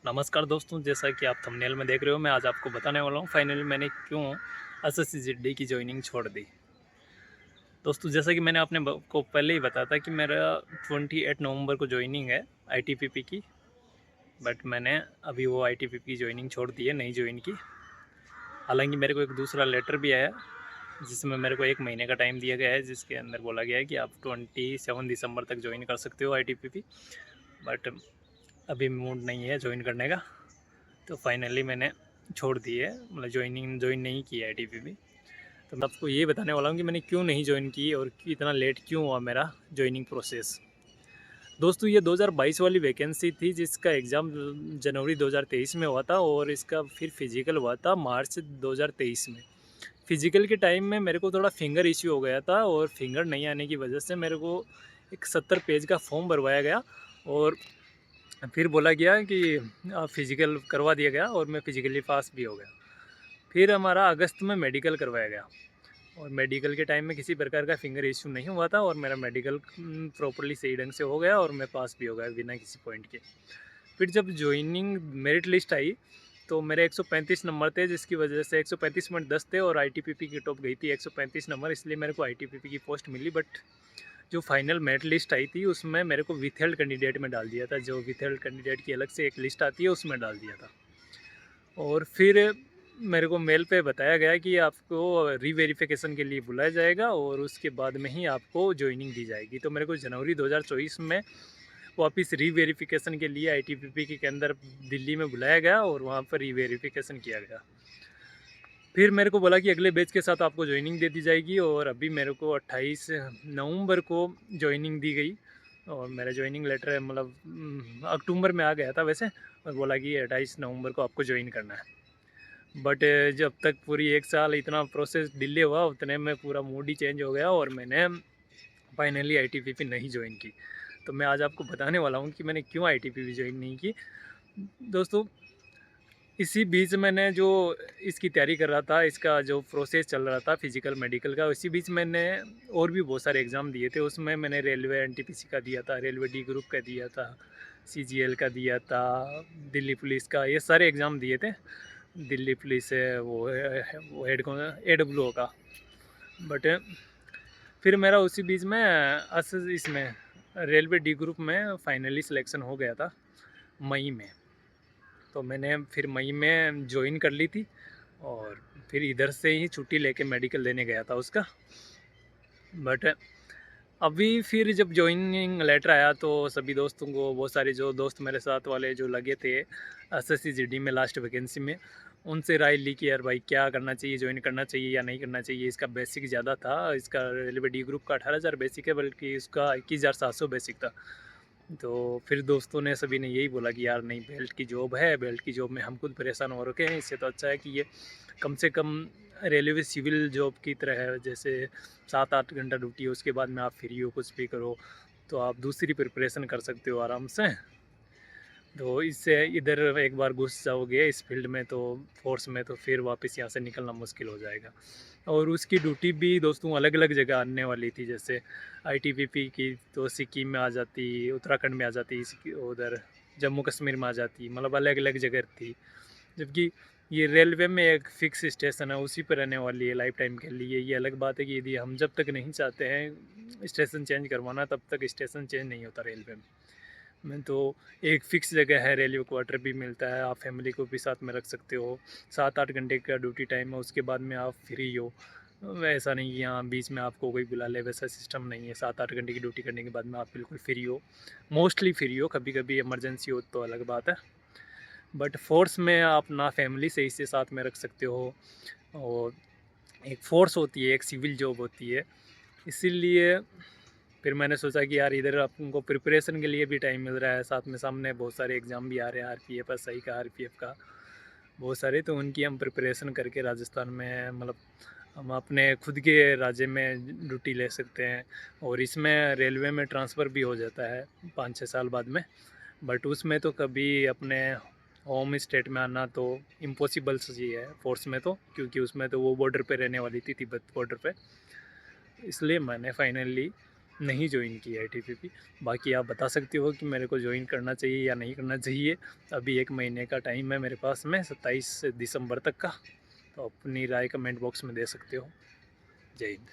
नमस्कार दोस्तों, जैसा कि आप थंबनेल में देख रहे हो, मैं आज आपको बताने वाला हूँ फाइनली मैंने क्यों एसएससी की जॉइनिंग छोड़ दी। दोस्तों, जैसा कि मैंने आपने को पहले ही बताया था कि मेरा 28 नवंबर को जॉइनिंग है आईटीपीपी की। बट मैंने अभी वो आईटीपीपी की जॉइनिंग छोड़ दी है, नहीं जॉइन की। हालांकि मेरे को एक दूसरा लेटर भी आया जिसमें मेरे को 1 महीने का टाइम दिया गया है, जिसके अंदर बोला गया है कि आप 27 दिसंबर तक ज्वाइन कर सकते हो आईटीपीपी। बट अभी मूड नहीं है ज्वाइन करने का, तो फाइनली मैंने छोड़ दी है, मतलब ज्वाइन नहीं की है आईटीपीपी। तो मैं आपको ये बताने वाला हूँ कि मैंने क्यों नहीं ज्वाइन की और इतना लेट क्यों हुआ मेरा ज्वाइनिंग प्रोसेस। दोस्तों, ये 2022 वाली वैकेंसी थी जिसका एग्ज़ाम जनवरी 2023 में हुआ था और इसका फिर फिजिकल हुआ था मार्च 2023 में। फिजिकल के टाइम में मेरे को थोड़ा फिंगर इश्यू हो गया था और फिंगर नहीं आने की वजह से मेरे को एक 70 पेज का फॉर्म भरवाया गया और फिर बोला गया कि फिजिकल करवा दिया गया और मैं फिजिकली पास भी हो गया। फिर हमारा अगस्त में मेडिकल करवाया गया और मेडिकल के टाइम में किसी प्रकार का फिंगर इश्यू नहीं हुआ था और मेरा मेडिकल प्रॉपरली सही ढंग से हो गया और मैं पास भी हो गया बिना किसी पॉइंट के। फिर जब ज्वाइनिंग मेरिट लिस्ट आई तो मेरे 135 नंबर थे, जिसकी वजह से 135.10 थे और आईटीपीपी की टॉप गई थी 135 नंबर, इसलिए मेरे को आईटीपीपी की पोस्ट मिली। बट जो फाइनल मेरिट लिस्ट आई थी उसमें मेरे को विथहेल्ड कैंडिडेट में डाल दिया था, जो विथहेल्ड कैंडिडेट की अलग से एक लिस्ट आती है उसमें डाल दिया था। और फिर मेरे को मेल पे बताया गया कि आपको रीवेरिफिकेशन के लिए बुलाया जाएगा और उसके बाद में ही आपको ज्वाइनिंग दी जाएगी। तो मेरे को जनवरी 2024 में वापस रीवेरिफिकेशन के लिए आईटीपीपी के अंदर दिल्ली में बुलाया गया और वहाँ पर रीवेरिफिकेशन किया गया। फिर मेरे को बोला कि अगले बैच के साथ आपको ज्वाइनिंग दे दी जाएगी और अभी मेरे को 28 नवंबर को ज्वाइनिंग दी गई और मेरा ज्वाइनिंग लेटर मतलब अक्टूबर में आ गया था वैसे, और बोला कि 28 नवंबर को आपको ज्वाइन करना है। बट जब तक पूरी 1 साल इतना प्रोसेस डिले हुआ उतने में पूरा मूड ही चेंज हो गया और मैंने फाइनली आईटीपीपी नहीं ज्वाइन की। तो मैं आज आपको बताने वाला हूँ कि मैंने क्यों आईटीपीपी ज्वाइन नहीं की। दोस्तों, इसी बीच मैंने जो इसकी तैयारी कर रहा था, इसका जो प्रोसेस चल रहा था फिजिकल मेडिकल का, इसी बीच मैंने और भी बहुत सारे एग्ज़ाम दिए थे। उसमें मैंने रेलवे एनटीपीसी का दिया था, रेलवे डी ग्रुप का दिया था, सीजीएल का दिया था, दिल्ली पुलिस का, ये सारे एग्ज़ाम दिए थे। दिल्ली पुलिस है वो हेड AWO का। बट फिर मेरा उसी बीच में इसमें रेलवे डी ग्रुप में फाइनली सिलेक्शन हो गया था मई में। तो मैंने फिर मई में ज्वाइन कर ली थी और फिर इधर से ही छुट्टी लेके मेडिकल देने गया था उसका। बट अभी फिर जब ज्वाइनिंग लेटर आया तो सभी दोस्तों को, बहुत सारे जो दोस्त मेरे साथ वाले जो लगे थे SSC में लास्ट वैकेंसी में, उनसे राय ली कि यार भाई क्या करना चाहिए, ज्वाइन करना चाहिए या नहीं करना चाहिए। इसका बेसिक ज़्यादा था, इसका रेलवे डी ग्रुप का 18,000 बेसिक है, बल्कि इसका 21,700 बेसिक था। तो फिर दोस्तों ने सभी ने यही बोला कि यार नहीं, बेल्ट की जॉब है, बेल्ट की जॉब में हम खुद परेशान हो रखे हैं, इससे तो अच्छा है कि ये कम से कम रेलवे सिविल जॉब की तरह है, जैसे 7-8 घंटा ड्यूटी है, उसके बाद में आप फ्री हो, कुछ भी करो तो आप दूसरी प्रिपरेशन कर सकते हो आराम से। तो इससे इधर एक बार घुस जाओगे इस फील्ड में तो, फोर्स में, तो फिर वापस यहाँ से निकलना मुश्किल हो जाएगा। और उसकी ड्यूटी भी दोस्तों अलग अलग जगह आने वाली थी, जैसे आईटीबीपी की तो सिक्किम में आ जाती, उत्तराखंड में आ जाती, उधर जम्मू कश्मीर में आ जाती, मतलब अलग अलग जगह थी। जबकि ये रेलवे में एक फिक्स स्टेशन है, उसी पर रहने वाली है लाइफ टाइम के लिए। ये अलग बात है कि यदि हम जब तक नहीं चाहते हैं स्टेशन चेंज करवाना, तब तक स्टेशन चेंज नहीं होता रेलवे में। तो एक फ़िक्स जगह है, रेलवे क्वार्टर भी मिलता है, आप फैमिली को भी साथ में रख सकते हो। 7-8 घंटे का ड्यूटी टाइम है, उसके बाद में आप फ्री हो। ऐसा नहीं कि यहाँ बीच में आपको कोई बुला ले, वैसा सिस्टम नहीं है। 7-8 घंटे की ड्यूटी करने के बाद में आप बिल्कुल फ्री हो, मोस्टली फ्री हो। कभी कभी इमरजेंसी हो तो अलग बात है। बट फोर्स में आप ना फैमिली से इसे साथ में रख सकते हो, और एक फ़ोर्स होती है, एक सिविल जॉब होती है। इसीलिए फिर मैंने सोचा कि यार इधर आपको प्रिपरेशन के लिए भी टाइम मिल रहा है, साथ में सामने बहुत सारे एग्ज़ाम भी आ रहे हैं, RPF SI का, RPF का, बहुत सारे। तो उनकी हम प्रिपरेशन करके राजस्थान में, मतलब हम अपने खुद के राज्य में ड्यूटी ले सकते हैं। और इसमें रेलवे में ट्रांसफ़र भी हो जाता है 5-6 साल बाद में। बट उसमें तो कभी अपने होम स्टेट में आना तो इम्पॉसिबल सी है फोर्स में तो, क्योंकि उसमें तो वो बॉर्डर पे रहने वाली थी, तिब्बत बॉर्डर पे। इसलिए मैंने फाइनली नहीं ज्वाइन किया है टीपीपी। बाकी आप बता सकते हो कि मेरे को ज्वाइन करना चाहिए या नहीं करना चाहिए। अभी 1 महीने का टाइम है मेरे पास में 27 दिसंबर तक का, तो अपनी राय कमेंट बॉक्स में दे सकते हो। जय हिंद।